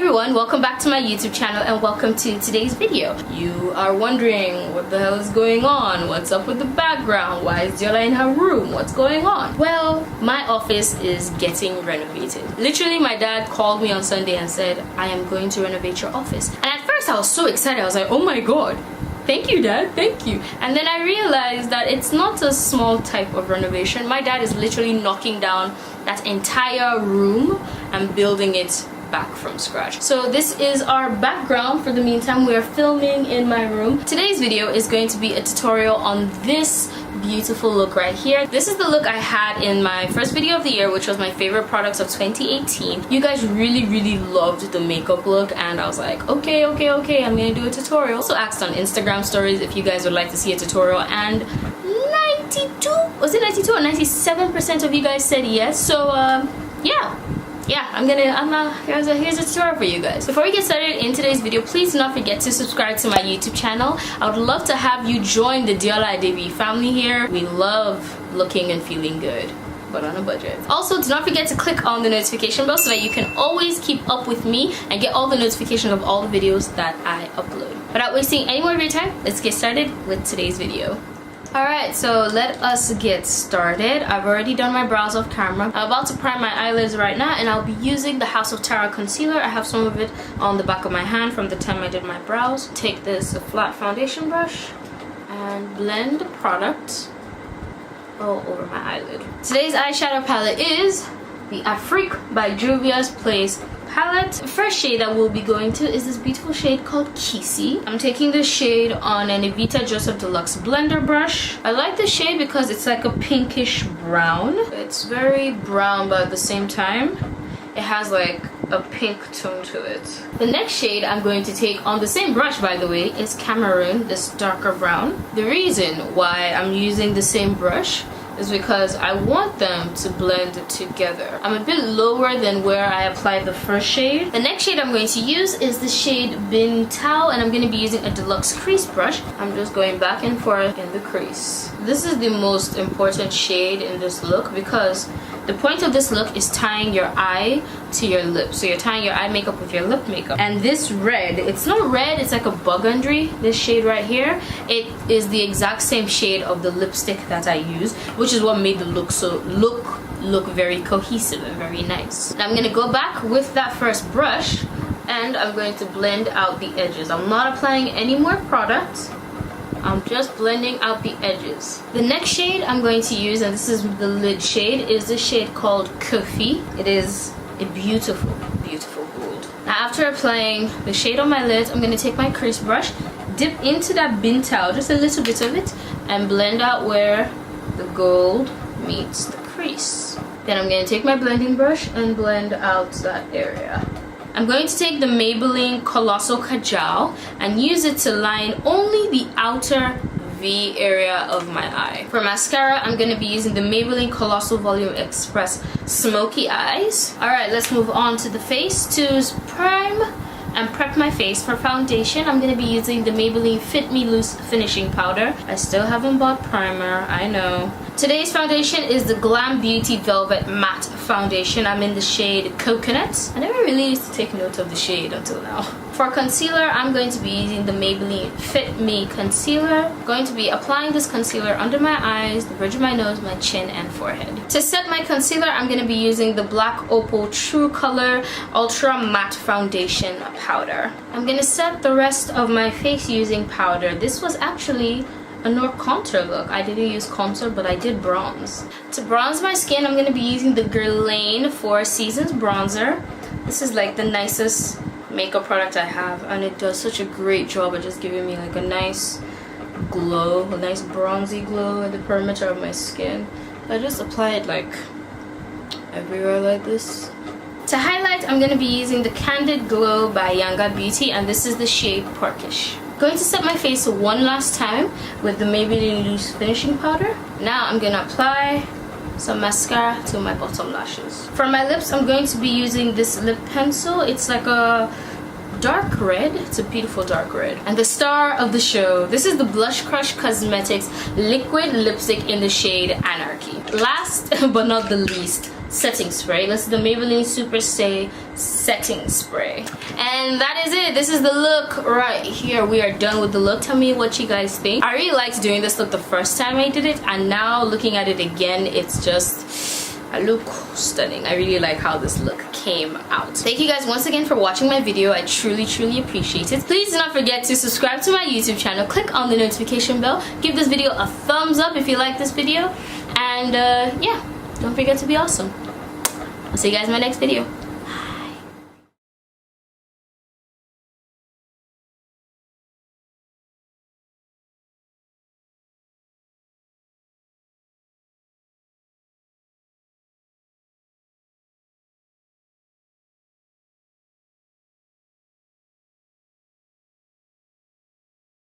everyone, welcome back to my YouTube channel and welcome to today's video. You are wondering what the hell is going on, what's up with the background, why is Deola in her room, what's going on? Well, my office is getting renovated. Literally, my dad called me on Sunday and said, I am going to renovate your office. And at first I was so excited, I was like, oh my god, thank you dad, thank you. And then I realized that it's not a small type of renovation. My dad is literally knocking down that entire room and building it back from scratch. So this is our background. For the meantime, we are filming in my room. Today's video is going to be a tutorial on this beautiful look right here. This is the look I had in my first video of the year, which was my favorite products of 2018. You guys really loved the makeup look and I was like, okay, I'm gonna do a tutorial. Also asked on Instagram stories if you guys would like to see a tutorial, and 92 or 97% of you guys said yes. So here's a tutorial for you guys. Before we get started in today's video, please do not forget to subscribe to my YouTube channel. I would love to have you join the Deola Adebiyi family here. We love looking and feeling good, but on a budget. Also, do not forget to click on the notification bell so that you can always keep up with me and get all the notifications of all the videos that I upload. Without wasting any more of your time, let's get started with today's video. Alright, so let us get started. I've already done my brows off camera. I'm about to prime my eyelids right now and I'll be using the House of Tara concealer. I have some of it on the back of my hand from the time I did my brows. Take this flat foundation brush and blend the product all over my eyelid. Today's eyeshadow palette is the Afrique by Juvia's Place palette. The first shade that we'll be going to is this beautiful shade called Kissy. I'm taking this shade on an Evita Joseph Deluxe blender brush. I like this shade because it's like a pinkish brown. It's very brown, but at the same time it has like a pink tone to it. The next shade I'm going to take on the same brush, by the way, is Cameroon, this darker brown. The reason why I'm using the same brush is because I want them to blend together. I'm a bit lower than where I applied the first shade. The next shade I'm going to use is the shade Bin Tao, and I'm going to be using a deluxe crease brush. I'm just going back and forth in the crease. This is the most important shade in this look because the point of this look is tying your eye to your lips. So you're tying your eye makeup with your lip makeup. And this red, it's not red, it's like a burgundy. This shade right here, it is the exact same shade of the lipstick that I use, which is what made the look look very cohesive and very nice. Now I'm gonna go back with that first brush and I'm going to blend out the edges. I'm not applying any more product. I'm just blending out the edges. The next shade I'm going to use, and this is the lid shade, is the shade called Coffee. It is a beautiful gold. Now after applying the shade on my lids, I'm going to take my crease brush, dip into that Bin Tao, just a little bit of it, and blend out where the gold meets the crease. Then I'm going to take my blending brush and blend out that area. I'm going to take the Maybelline Colossal Kajal and use it to line only the outer V area of my eye. For mascara, I'm going to be using the Maybelline Colossal Volume Express Smoky Eyes. Alright, let's move on to the face. To prime and prep my face for foundation, I'm going to be using the Maybelline Fit Me Loose Finishing Powder. I still haven't bought primer, I know. Today's foundation is the Glam Beauty Velvet Matte Foundation. I'm in the shade Coconut. I never really used to take note of the shade until now. For concealer, I'm going to be using the Maybelline Fit Me Concealer. I'm going to be applying this concealer under my eyes, the bridge of my nose, my chin, and forehead. To set my concealer, I'm going to be using the Black Opal True Color Ultra Matte Foundation Powder. I'm going to set the rest of my face using powder. This was actually a no contour look. I didn't use contour, but I did bronze. To bronze my skin, I'm going to be using the Guerlain 4 Seasons Bronzer. This is like the nicest makeup product I have, and it does such a great job of just giving me like a nice glow, a nice bronzy glow at the perimeter of my skin. I just apply it like everywhere like this. To highlight, I'm going to be using the Candid Glow by Yanga Beauty, and this is the shade Porkish. Going to set my face one last time with the Maybelline Loose Finishing Powder. Now I'm going to apply some mascara to my bottom lashes. For my lips, I'm going to be using this lip pencil. It's like a dark red. It's a beautiful dark red. And the star of the show, this is the Blush Crush Cosmetics liquid lipstick in the shade Anarchy. Last but not the least, setting spray. This is the Maybelline Super Stay setting spray, and that is it. This is the look right here. We are done with the look. Tell me what you guys think. I really liked doing this look the first time I did it, and now looking at it again, it's just, I look stunning. I really like how this look came out. Thank you guys once again for watching my video. I truly appreciate it. Please do not forget to subscribe to my YouTube channel, click on the notification bell, give this video a thumbs up if you like this video, and yeah, don't forget to be awesome. I'll see you guys in my next video.